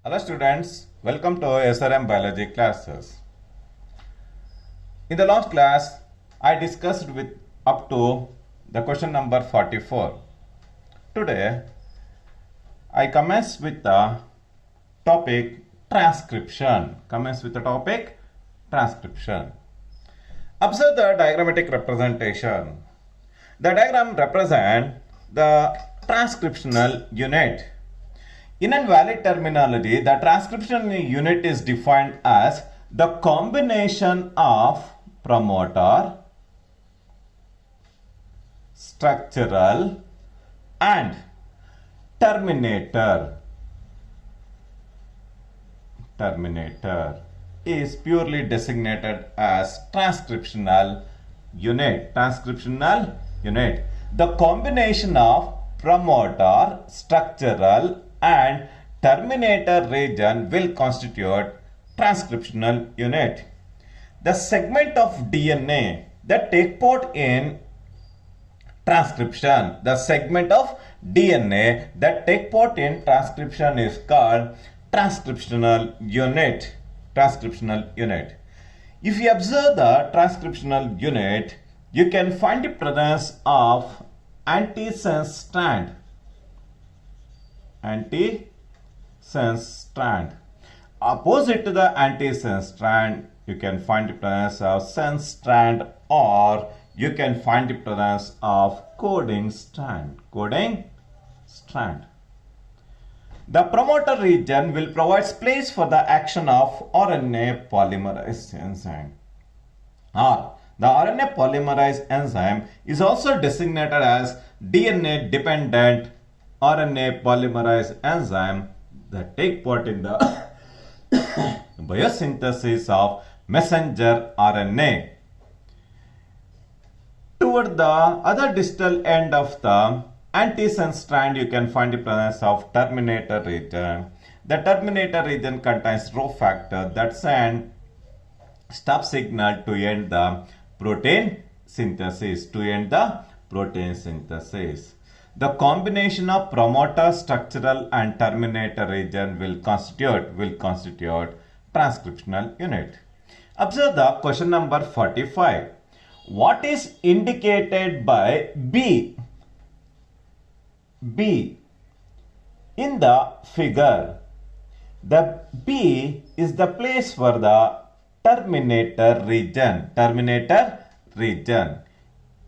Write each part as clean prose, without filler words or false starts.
Hello students, welcome to SRM Biology classes. In the last class, I discussed with up to the question number 44. Today, I commence with the topic transcription. Observe the diagrammatic representation. The diagram represents the transcriptional unit. In invalid terminology, the transcription unit is defined as the combination of promoter, structural, and terminator. Terminator is purely designated as transcriptional unit. Transcriptional unit. The combination of promoter, structural, and terminator region will constitute transcriptional unit. The segment of DNA that take part in transcription, the segment of DNA that take part in transcription is called transcriptional unit. Transcriptional unit. If you observe the transcriptional unit, you can find the presence of antisense strand. Antisense strand. Opposite to the antisense strand, you can find the presence of sense strand, or you can find the presence of coding strand. Coding strand. The promoter region will provide place for the action of RNA polymerase enzyme. Or the RNA polymerase enzyme is also designated as DNA dependent RNA polymerase enzyme that take part in the biosynthesis of messenger RNA. Toward the other distal end of the antisense strand, you can find the presence of terminator region. The terminator region contains Rho factor that send stop signal to end the protein synthesis. The combination of promoter, structural, and terminator region will constitute transcriptional unit. Observe the question number 45. What is indicated by B? B. In the figure, the B is the place for the terminator region. Terminator region.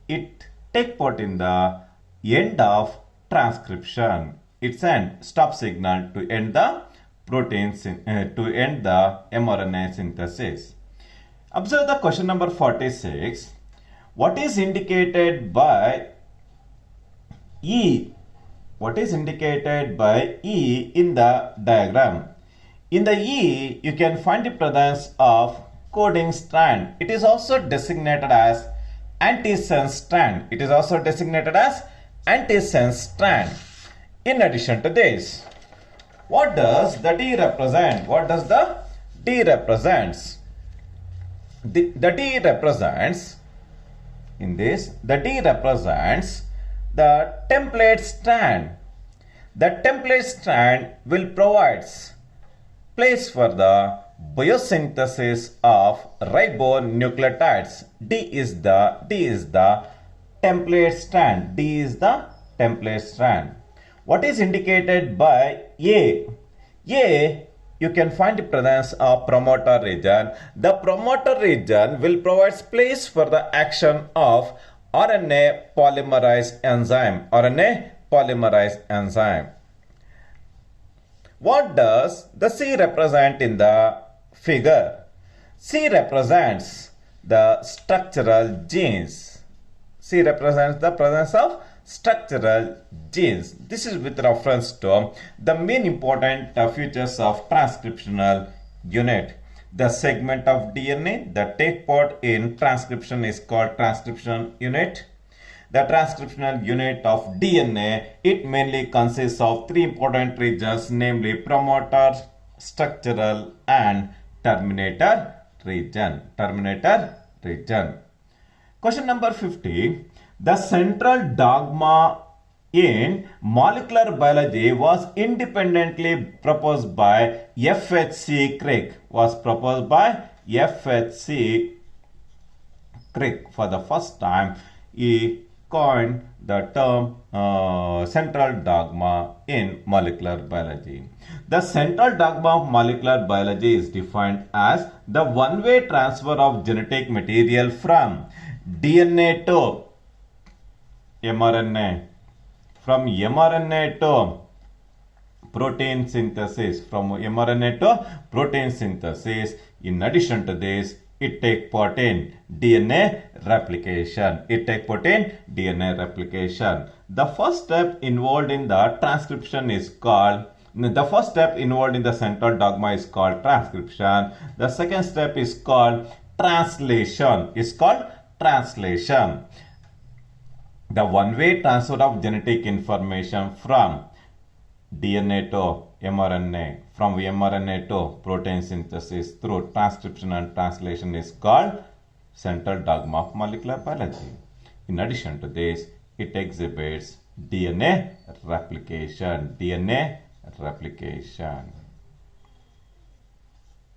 It take part in the end of transcription. It sends stop signal to end the protein to end the mRNA synthesis. Observe the question number 46. What is indicated by E? What is indicated by E in the diagram? In the E, you can find the presence of coding strand. It is also designated as antisense strand. In addition to this, what does the D represent? The D represents the template strand. The template strand will provide place for the biosynthesis of ribonucleotides. D is the template strand. What is indicated by A? A, you can find the presence of promoter region. The promoter region will provide place for the action of RNA polymerase enzyme. What does the C represent in the figure? C represents the structural genes. C represents the presence of structural genes. This is with reference to the main important features of transcriptional unit. The segment of DNA that take part in transcription is called transcription unit. The transcriptional unit of DNA, it mainly consists of three important regions, namely promoter, structural, and terminator region. Question number 50. The central dogma in molecular biology was independently proposed by F.H.C. Crick. Was proposed by F.H.C. Crick. For the first time, he coined the term central dogma in molecular biology. The central dogma of molecular biology is defined as the one-way transfer of genetic material from DNA to mRNA, from mRNA to protein synthesis, from mRNA to protein synthesis. In addition to this, it takes part in DNA replication. It takes part in DNA replication. The first step involved in the transcription is called, the first step involved in the central dogma is called transcription. The second step is called translation. It's called translation. The one-way transfer of genetic information from DNA to mRNA, from mRNA to protein synthesis through transcription and translation is called central dogma of molecular biology. In addition to this, it exhibits DNA replication. DNA replication.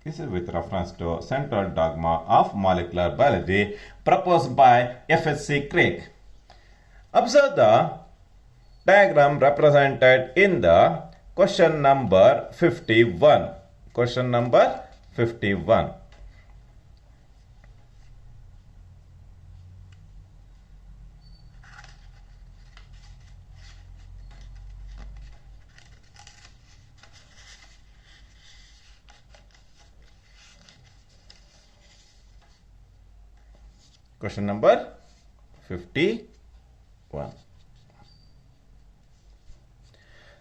This is with reference to central dogma of molecular biology proposed by F.H.C. Crick. Observe the diagram represented in the question number 51. Question number 51. Question number 51.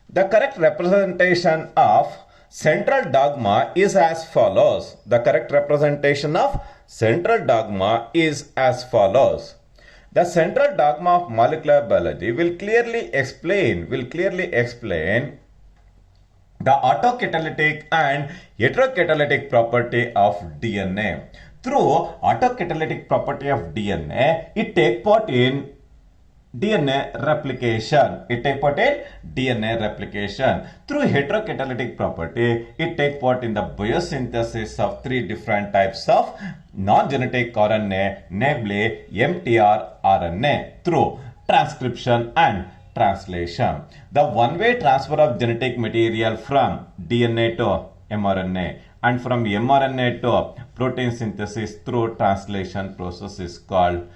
The correct representation of central dogma is as follows. The correct representation of central dogma is as follows. The central dogma of molecular biology will clearly explain the autocatalytic and heterocatalytic property of DNA. Through autocatalytic property of DNA, it takes part in DNA replication. It takes part in DNA replication. Through heterocatalytic property, it takes part in the biosynthesis of three different types of non-genetic RNA, namely mTRNA, through transcription and translation. The one-way transfer of genetic material from DNA to mRNA and from mRNA to protein synthesis through translation process is called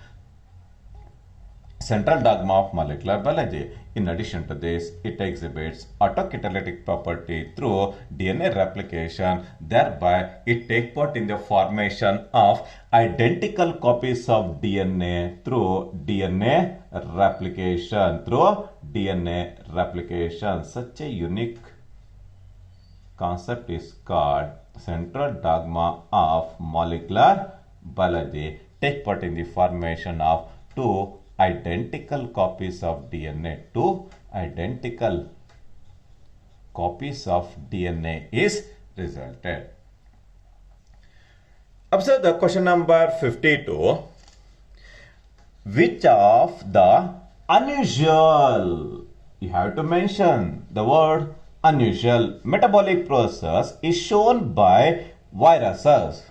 central dogma of molecular biology. In addition to this, it exhibits autocatalytic property through DNA replication. Thereby, it takes part in the formation of identical copies of DNA through DNA replication. Through DNA replication. Such a unique concept is called central dogma of molecular biology. Take part in the formation of two identical copies of DNA. Two identical copies of DNA is resulted. Observe the question number 52. Which of the unusual, you have to mention the word unusual, metabolic process is shown by viruses?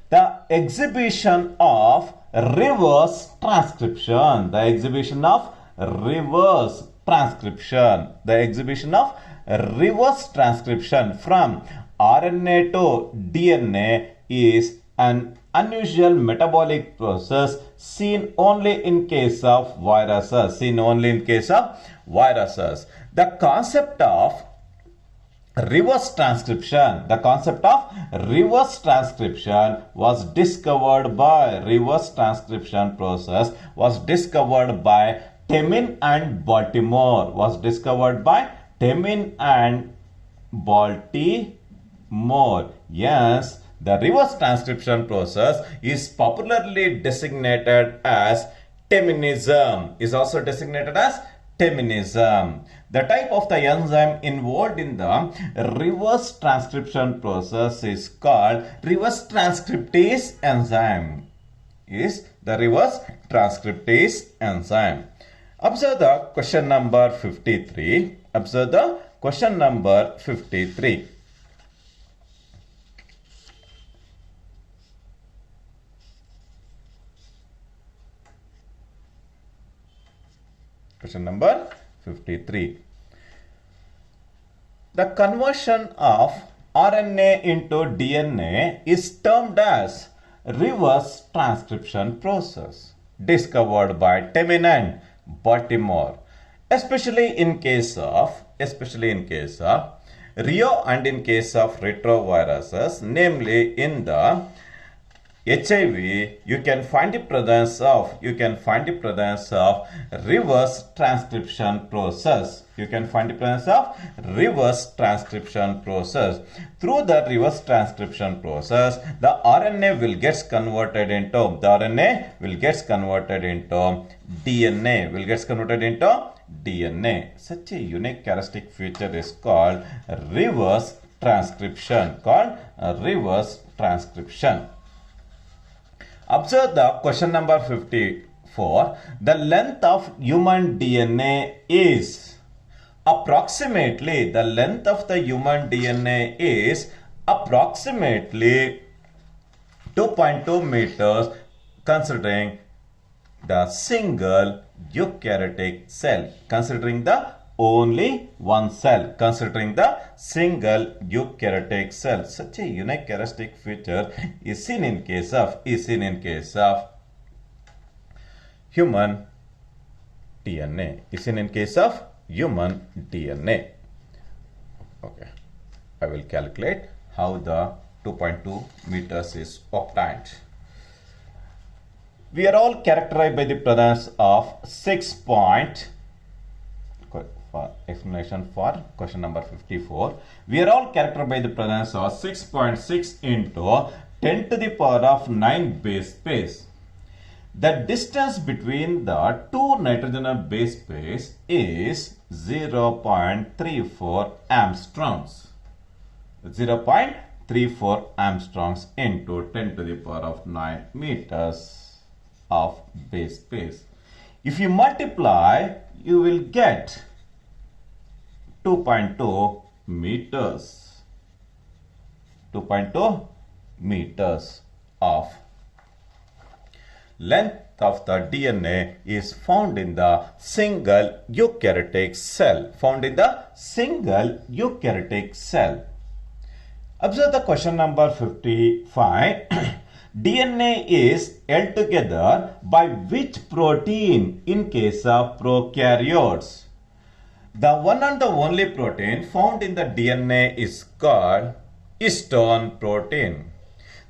The exhibition of reverse transcription. The exhibition of reverse transcription. The exhibition of reverse transcription from RNA to DNA is an unusual metabolic process seen only in case of viruses. Seen only in case of viruses. The concept of reverse transcription. The concept of reverse transcription was discovered by Temin and Baltimore. Was discovered by Temin and Baltimore. Yes, the reverse transcription process is popularly designated as Teminism. Is also designated as Teminism. The type of the enzyme involved in the reverse transcription process is called reverse transcriptase enzyme. Is the reverse transcriptase enzyme. Observe the question number 53. Observe the question number 53. Question number 53. The conversion of RNA into DNA is termed as reverse transcription process, discovered by Temin and Baltimore, especially in case of Rio and in case of retroviruses, namely in the HIV, you can find the presence of reverse transcription process. You can find the presence of reverse transcription process. Through the reverse transcription process, the RNA will get converted into DNA. Such a unique characteristic feature is called reverse transcription. Observe the question number 54. The length of human DNA is approximately 2.2 meters, considering the single eukaryotic cell, considering the only one cell, considering the single eukaryotic cell. Such a unique characteristic feature is seen in case of human DNA. Okay, I will calculate how the 2.2 meters is obtained. We are all characterized by the presence of 6 point. For explanation for question number 54, we are all characterized by the presence of 6.6 into 10 to the power of 9 base pairs. The distance between the two nitrogen base pairs is 0.34 angstroms. 0.34 angstroms into 10 to the power of 9 meters of base pairs. If you multiply, you will get 2.2 meters. 2.2 meters of length of the DNA is found in the single eukaryotic cell. Observe the question number 55. DNA is held together by which protein in case of prokaryotes? The one and the only protein found in the DNA is called histone protein.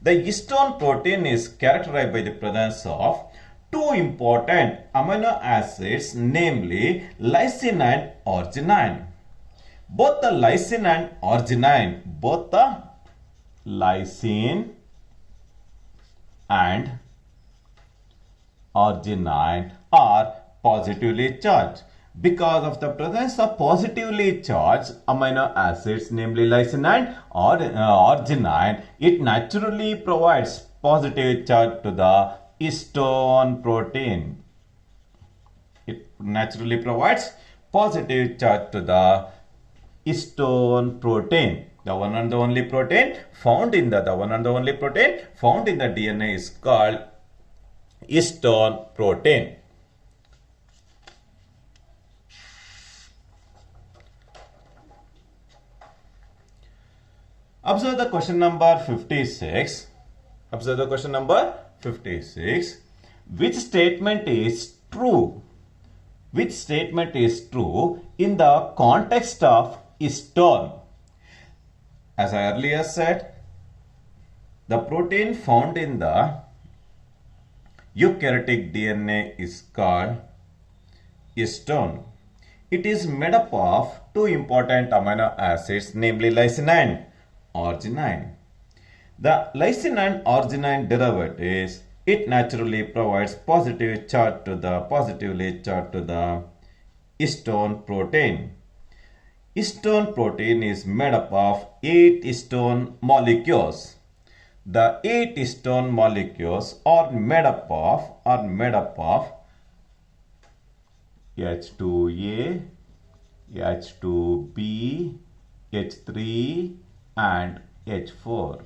The histone protein is characterized by the presence of two important amino acids, namely lysine and arginine. Both the lysine and arginine are positively charged. Because of the presence of positively charged amino acids, namely lysine and arginine, it naturally provides positive charge to the histone protein. The one and the only protein found in the DNA is called histone protein. Observe the question number 56. Which statement is true? In the context of histone? As I earlier said, the protein found in the eukaryotic DNA is called histone. It is made up of two important amino acids, namely lysine and arginine. The lysine and arginine derivatives, it naturally provides positively charge to the histone protein. Histone protein is made up of 8 histone molecules. The 8 histone molecules are made up of H2A, H2B, H3 and H4.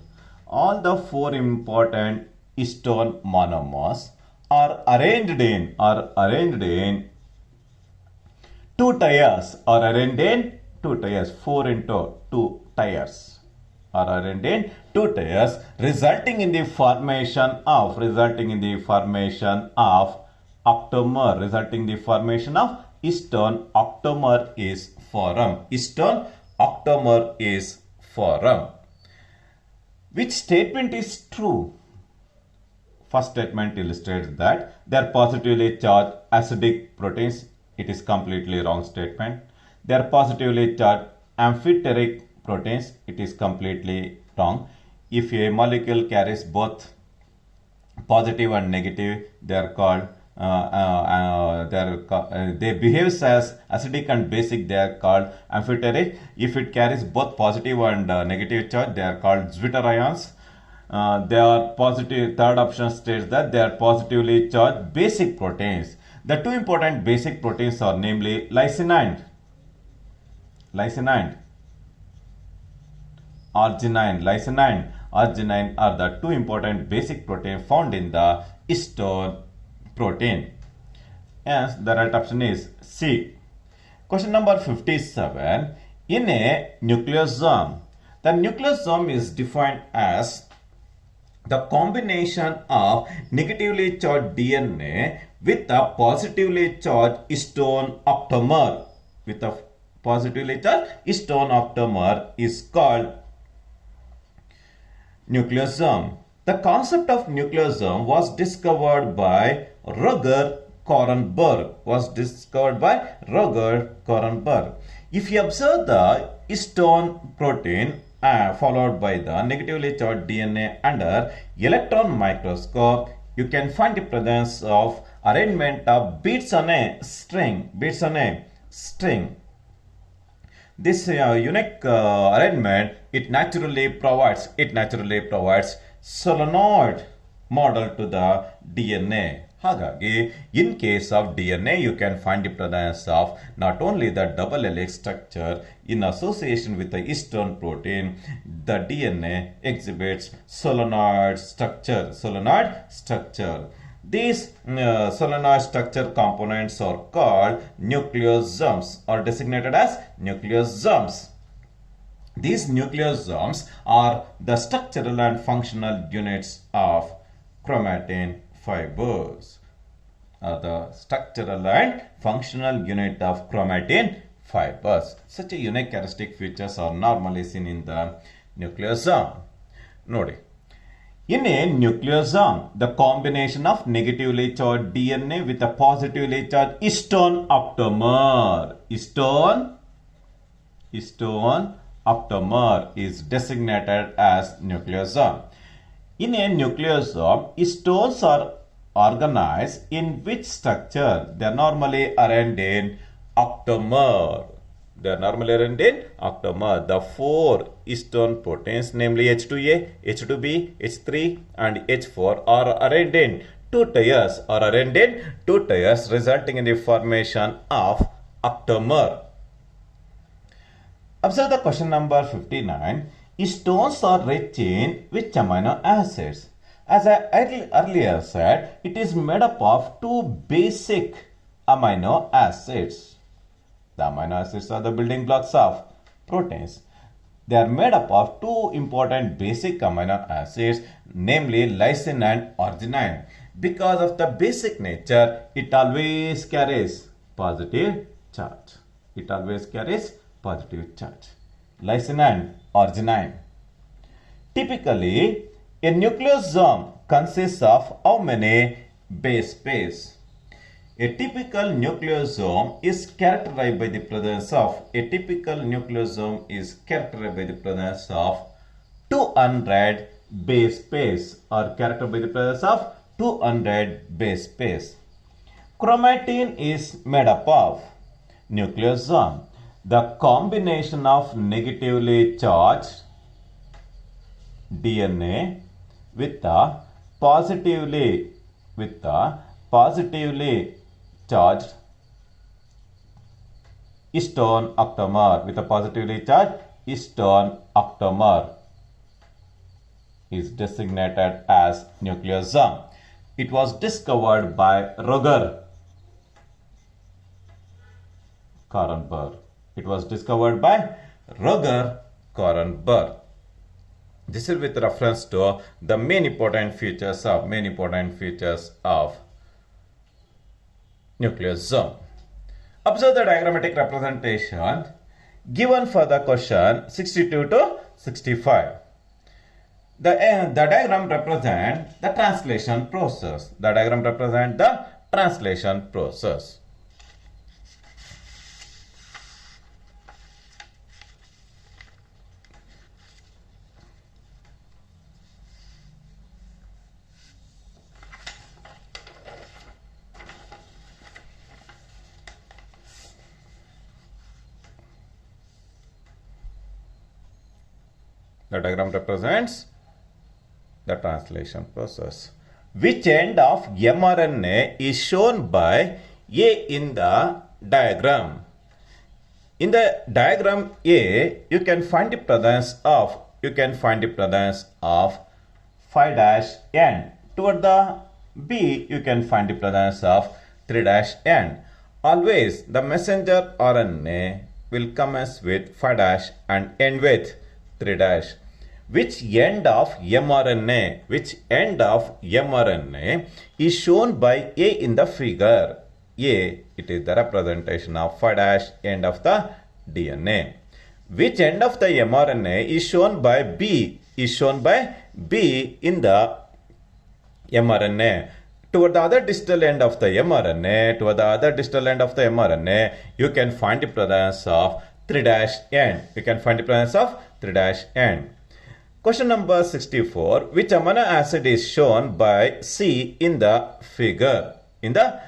All the four important histone monomers are arranged in two tiers, four into two tiers are arranged in two tiers, resulting in the formation of octamer, histone octamer is formed. Which statement is true? First statement illustrates that they are positively charged acidic proteins. It is completely wrong statement. They are positively charged amphiteric proteins. It is completely wrong. If a molecule carries both positive and negative, they are called they behave as acidic and basic. They are called amphiteric. If it carries both positive and negative charge, they are called zwitterions. They are positive. Third option states that they are positively charged basic proteins. The two important basic proteins are namely lysine and arginine. Lysine and arginine are the two important basic proteins found in the histone protein. Yes, the right option is C. Question number 57. In a nucleosome, the nucleosome is defined as the combination of negatively charged DNA with a positively charged histone octamer. Is called nucleosome. The concept of nucleosome was discovered by Roger Korenberg. If you observe the histone protein followed by the negatively charged DNA under electron microscope, you can find the presence of arrangement of beads on a string. This unique arrangement it naturally provides solenoid model to the DNA. Hagagi, in case of DNA, you can find the presence of not only the double helix structure in association with the histone protein, the DNA exhibits solenoid structure. These solenoid structure components are called nucleosomes or designated as nucleosomes. These nucleosomes are the structural and functional units of chromatin fibers. Such a unique characteristic features are normally seen in the nucleosome. Nodi. In a nucleosome, the combination of negatively charged DNA with a positively charged histone octamer is designated as nucleosome. In a nucleosome, histones are organized in which structure? They are normally arranged in octamer. The four histone proteins, namely H2A, H2B, H3 and H4 are arranged in two tiers resulting in the formation of octamer. Observe the question number 59. Histones are rich in which amino acids? As I earlier said, it is made up of two basic amino acids. The amino acids are the building blocks of proteins. They are made up of two important basic amino acids, namely lysine and arginine. Because of the basic nature, it always carries positive charge. Lysine and arginine. Typically, a nucleosome consists of how many base pairs? A typical nucleosome is characterized by the presence of 200 base pairs or characterized by the presence of 200 base pairs. Chromatin is made up of nucleosome. The combination of negatively charged DNA with the positively charged Stone octamer with a positively charged stone octamer is designated as nucleosome. It was discovered by Roger Kornberg. It was discovered by Roger Kornberg. This is with reference to the main important features of nucleosome. Observe the diagrammatic representation given for the question 62 to 65. The diagram represents the translation process. The diagram represents the translation process. The diagram represents the translation process. Which end of mRNA is shown by A in the diagram? In the diagram A, you can find the presence of 5-N. Toward the B, you can find the presence of 3-N. Always the messenger RNA will commence with 5- and end with 3-. Which end of mRNA is shown by A in the figure? A, it is the representation of 5- end of the DNA. Which end of the mRNA is shown by B? Is shown by B in the mRNA. Toward the other distal end of the mRNA, you can find the presence of 3-N. Question number 64. Which amino acid is shown by C in the figure? In the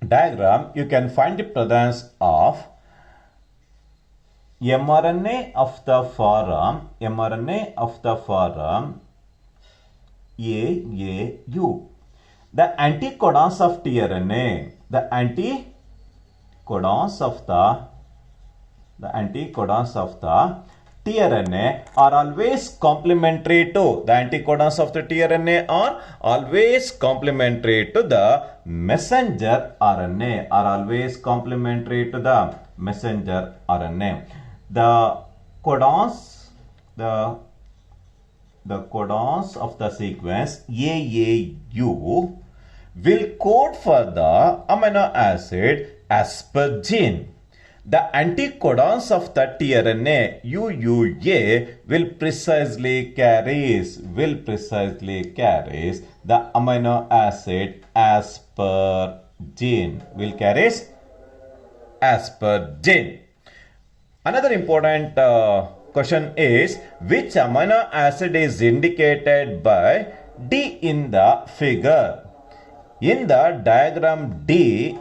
diagram, you can find the presence of mRNA of the form AAU. The anticodons of tRNA, the anticodons of the tRNA are always complementary to the messenger RNA. The codons of the sequence AAU will code for the amino acid aspargine. The anticodons of the tRNA UUA will precisely carries the amino acid aspargine. Another important question is, which amino acid is indicated by D in the figure? In the diagram D,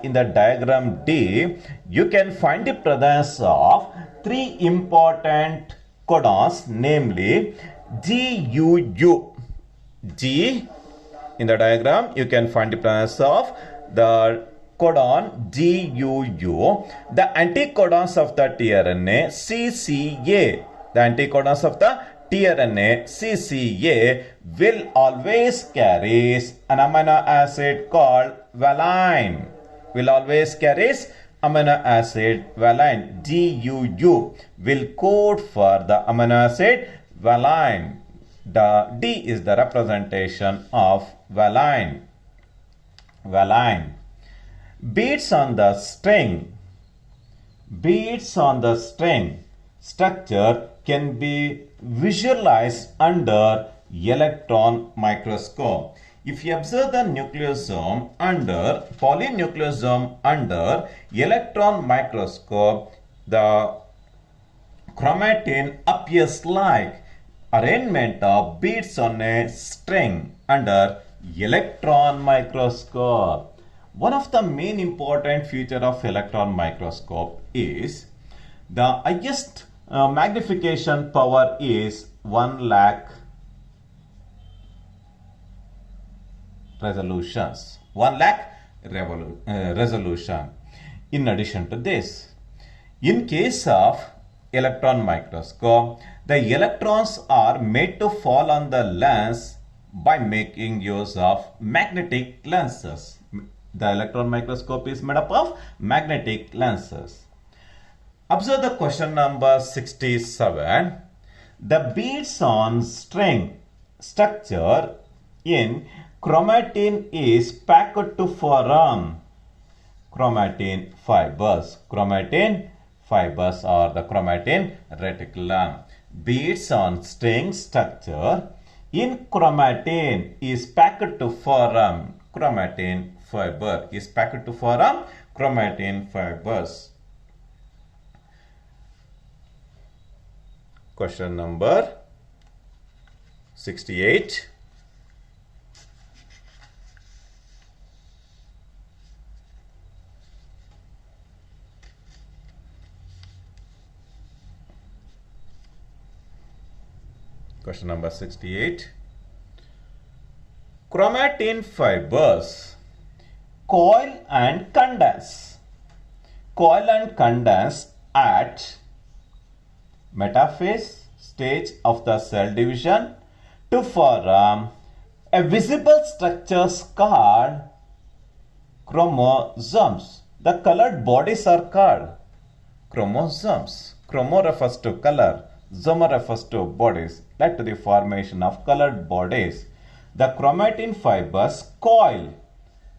you can find the presence of 3 important codons, namely GUU. G, in the diagram, you can find the presence of the codon GUU. The anticodons of the tRNA CCA. The anticodons of the tRNA CCA will always carries an amino acid called valine. GUU will code for the amino acid valine. The D is the representation of valine. Beads on the string structure can be visualized under electron microscope. If you observe the nucleosome under polynucleosome under electron microscope, the chromatin appears like arrangement of beads on a string under electron microscope. One of the main important feature of electron microscope is the highest magnification power is 1 lakh resolutions. 1 lakh resolution. In addition to this, in case of electron microscope, the electrons are made to fall on the lens by making use of magnetic lenses. The electron microscope is made up of magnetic lenses. Observe the question number 67. The beads on string structure in chromatin is packed to form chromatin fibers. Chromatin fibers or the chromatin reticulum. Beads on string structure in chromatin is packed to form chromatin fiber. Is packed to form chromatin fibers. Question number 68. Question number 68. Chromatin fibers coil and condense. Coil and condense at metaphase stage of the cell division to form a visible structures called chromosomes. The colored bodies are called chromosomes. Chromo refers to color, zoma refers to bodies, led to the formation of colored bodies. The chromatin fibers coil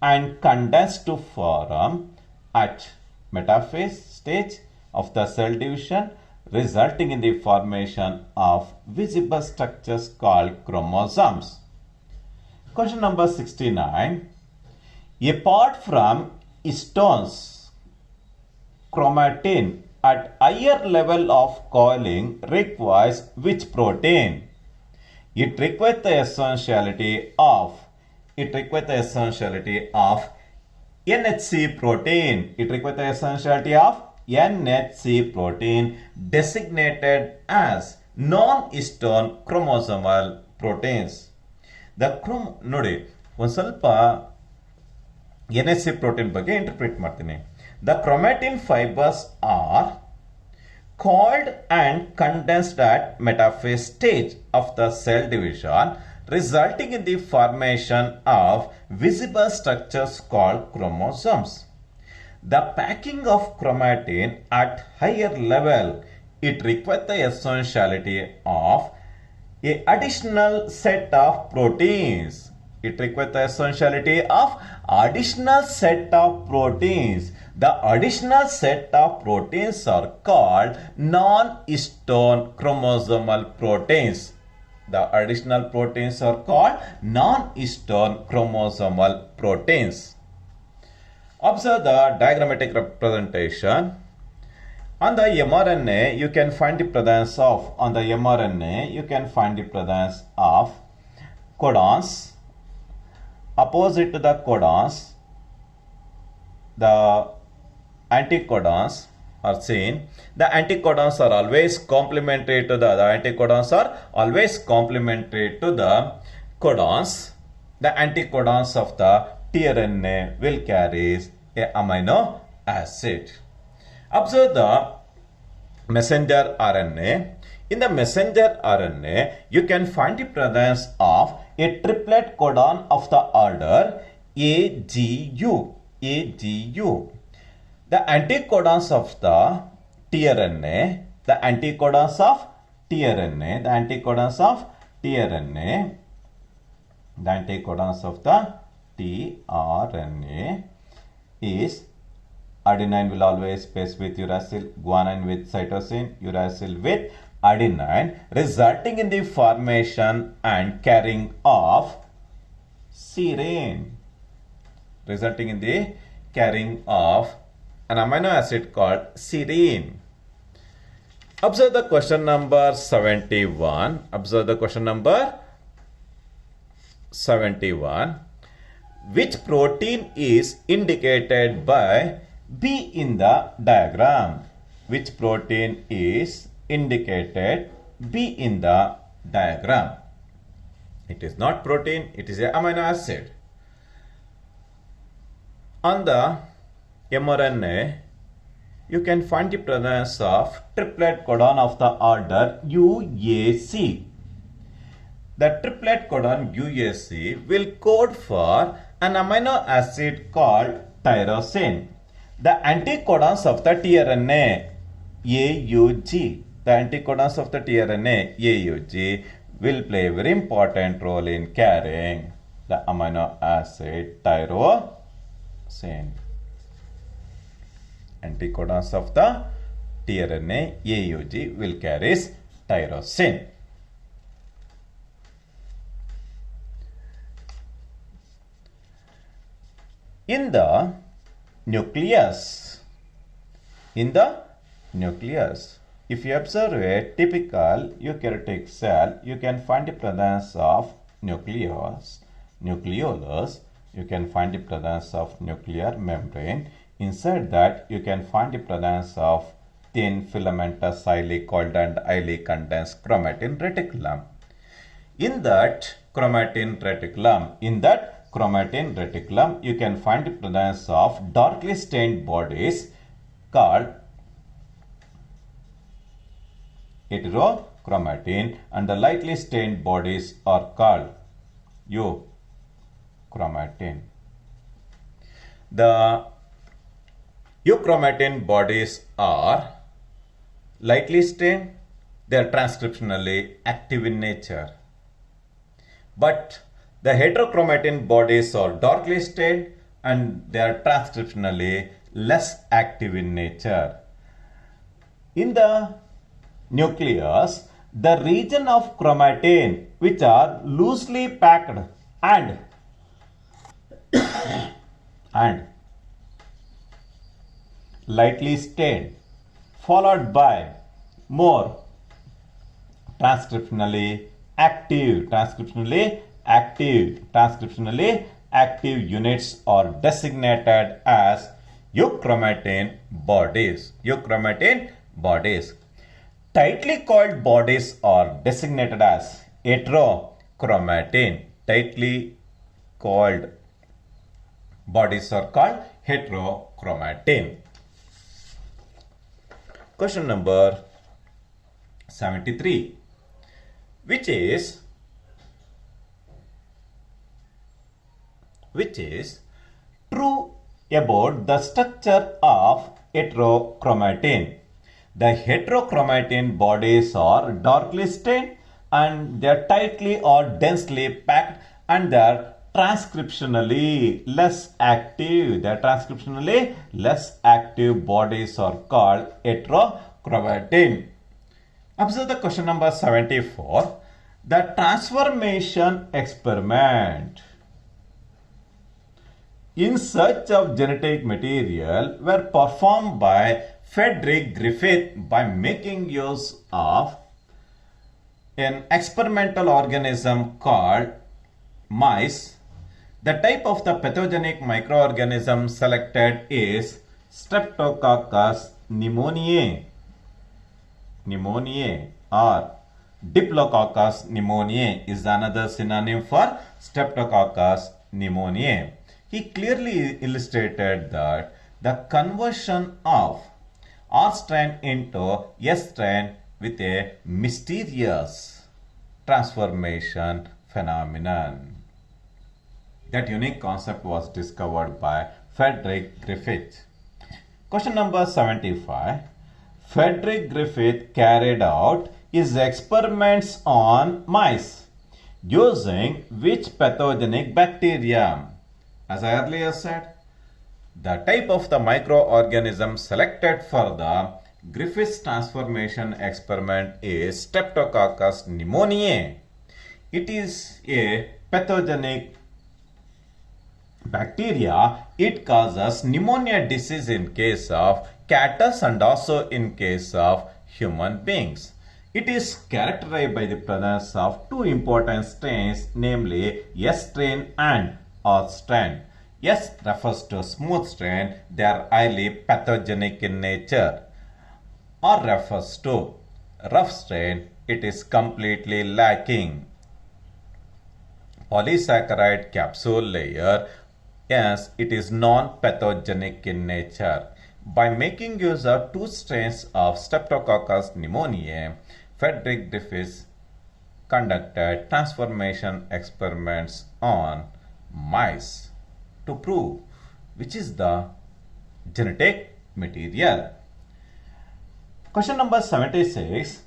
and condense to form at metaphase stage of the cell division, resulting in the formation of visible structures called chromosomes. Question number 69. Apart from stones, chromatin at higher level of coiling requires which protein? It requires the essentiality of NHC protein. It requires the essentiality of NHC protein designated as non-histone chromosomal proteins. The ನೋಡಿ ಒಂದು ಸ್ವಲ್ಪ NHC protein ಬಗ್ಗೆ interpret ಮಾಡ್ತೀನಿ. The chromatin fibers are coiled and condensed at metaphase stage of the cell division, resulting in the formation of visible structures called chromosomes. The packing of chromatin at higher level, it requires the essentiality of a additional set of proteins. It requires the essentiality of additional set of proteins. The additional set of proteins are called non-histone chromosomal proteins. The additional proteins are called non-histone chromosomal proteins. Observe the diagrammatic representation. On the mRNA, you can find the presence of codons. Opposite to the codons, the anticodons are seen. The anticodons are always complementary to the codons. The anticodons of the tRNA will carry a amino acid. Observe the messenger RNA. In the messenger RNA, you can find the presence of a triplet codon of the order AGU. The anticodons of the tRNA, the anticodons of tRNA is adenine will always pace with uracil, guanine with cytosine, uracil with adenine, resulting in the formation and carrying of serine, resulting in the carrying of an amino acid called serine. Observe the question number 71. Which protein is indicated by B in the diagram? Which protein is indicated B in the diagram? It is not protein, it is an amino acid. On the mRNA, you can find the presence of triplet codon of the order UAC. The triplet codon UAC will code for an amino acid called tyrosine. The anticodons of the tRNA AUG, the anticodons of the tRNA AUG will play a very important role in carrying the amino acid tyrosine. Anticodons of the tRNA AUG will carry tyrosine. In the nucleus, if you observe a typical eukaryotic cell, you can find the presence of nucleolus. You can find the presence of nuclear membrane. Inside that, you can find the presence of thin filamentous highly coiled and highly condensed chromatin reticulum. In that chromatin reticulum, you can find the presence of darkly stained bodies called heterochromatin, and the lightly stained bodies are called euchromatin. The euchromatin bodies are lightly stained, they are transcriptionally active in nature. But the heterochromatin bodies are darkly stained and they are transcriptionally less active in nature. In the nucleus, the region of chromatin which are loosely packed and lightly stained, followed by more transcriptionally active units are designated as euchromatin bodies. Tightly coiled bodies are designated as heterochromatin. Tightly coiled bodies are called heterochromatin. Question number 73, which is true about the structure of heterochromatin. The heterochromatin bodies are darkly stained and they are tightly or densely packed and they are transcriptionally less active. Bodies are called heterochromatin. Observe the question number 74. The transformation experiment in search of genetic material were performed by Frederick Griffith by making use of an experimental organism called mice. The type of the pathogenic microorganism selected is Streptococcus pneumoniae or Diplococcus pneumoniae is another synonym for Streptococcus pneumoniae. He clearly illustrated that the conversion of R strain into S strain with a mysterious transformation phenomenon. That unique concept was discovered by Frederick Griffith. Question number 75. Frederick Griffith carried out his experiments on mice using which pathogenic bacterium? As I earlier said, the type of the microorganism selected for the Griffith's transformation experiment is Streptococcus pneumoniae. It is a pathogenic bacteria. It causes pneumonia disease in case of cats and also in case of human beings. It is characterized by the presence of two important strains, namely S strain and R strain. S refers to smooth strain, they are highly pathogenic in nature. R refers to rough strain, it is completely lacking polysaccharide capsule layer Yes, it is non-pathogenic in nature. By making use of two strains of Streptococcus pneumoniae, Frederick Griffiths conducted transformation experiments on mice to prove which is the genetic material. Question number 76.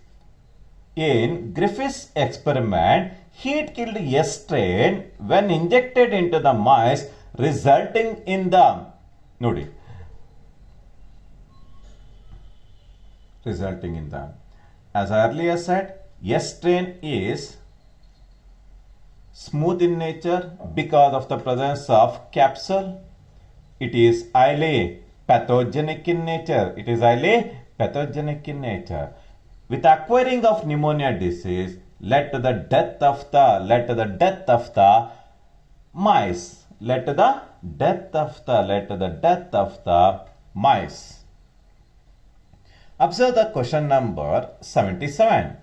In Griffith's experiment, heat killed a strain when injected into the mice, resulting in the as I earlier said, S strain is smooth in nature because of the presence of capsule. It is highly pathogenic in nature. With acquiring of pneumonia disease led to the death of the mice. Observe the question number 77.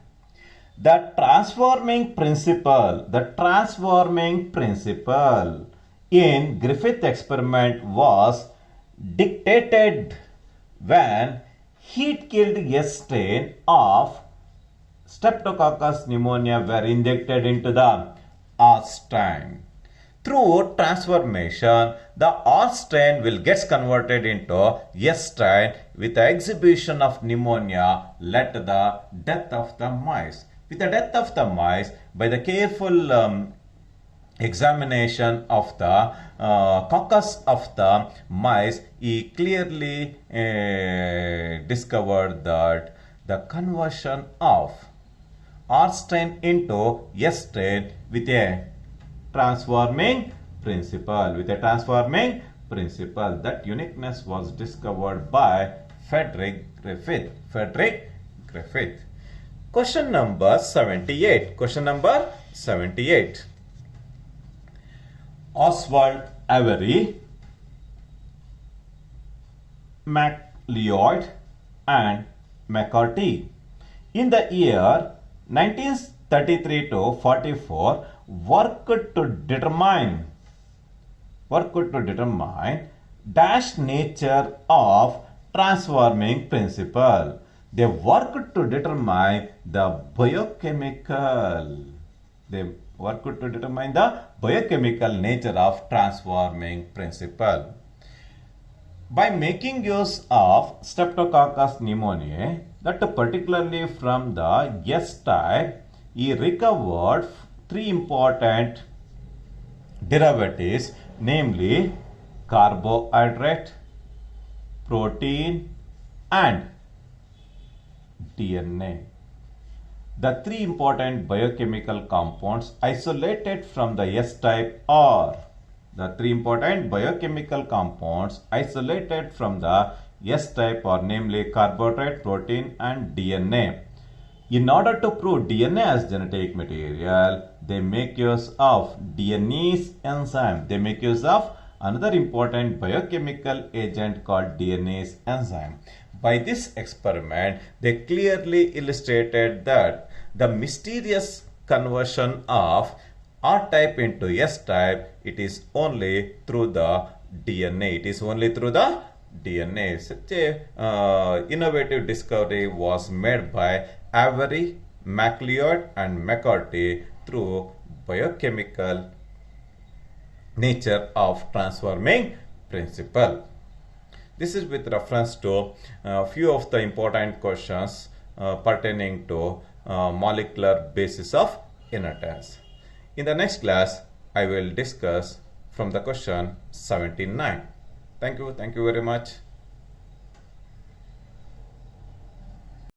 The transforming principle in Griffith experiment was dictated when heat killed a strain of Streptococcus pneumonia were injected into the R strain. Through transformation, the R strain will get converted into S strain with the exhibition of pneumonia led to the death of the mice. With the death of the mice, by the careful examination of the coccus of the mice, he clearly discovered that the conversion of R strain into S strain with a transforming principle. That uniqueness was discovered by Frederick Griffith. Question number 78. Oswald Avery, MacLeod, and McCarty in the year 1933 to 44 worked to determine dash nature of transforming principle. They worked to determine the biochemical nature of transforming principle. By making use of Streptococcus pneumoniae, that particularly from the S type, he recovered three important derivatives, namely carbohydrate, protein, and DNA. The three important biochemical compounds isolated from the S type are namely carbohydrate, protein, and DNA. In order to prove DNA as genetic material, they make use of DNase enzyme. They make use of another important biochemical agent called DNase enzyme. By this experiment, they clearly illustrated that the mysterious conversion of R type into S type, it is only through the DNA. Such a innovative discovery was made by Avery, MacLeod, and McCarty through biochemical nature of transforming principle. This is with reference to a few of the important questions pertaining to molecular basis of inertance. In the next class, I will discuss from the question 79. Thank you very much.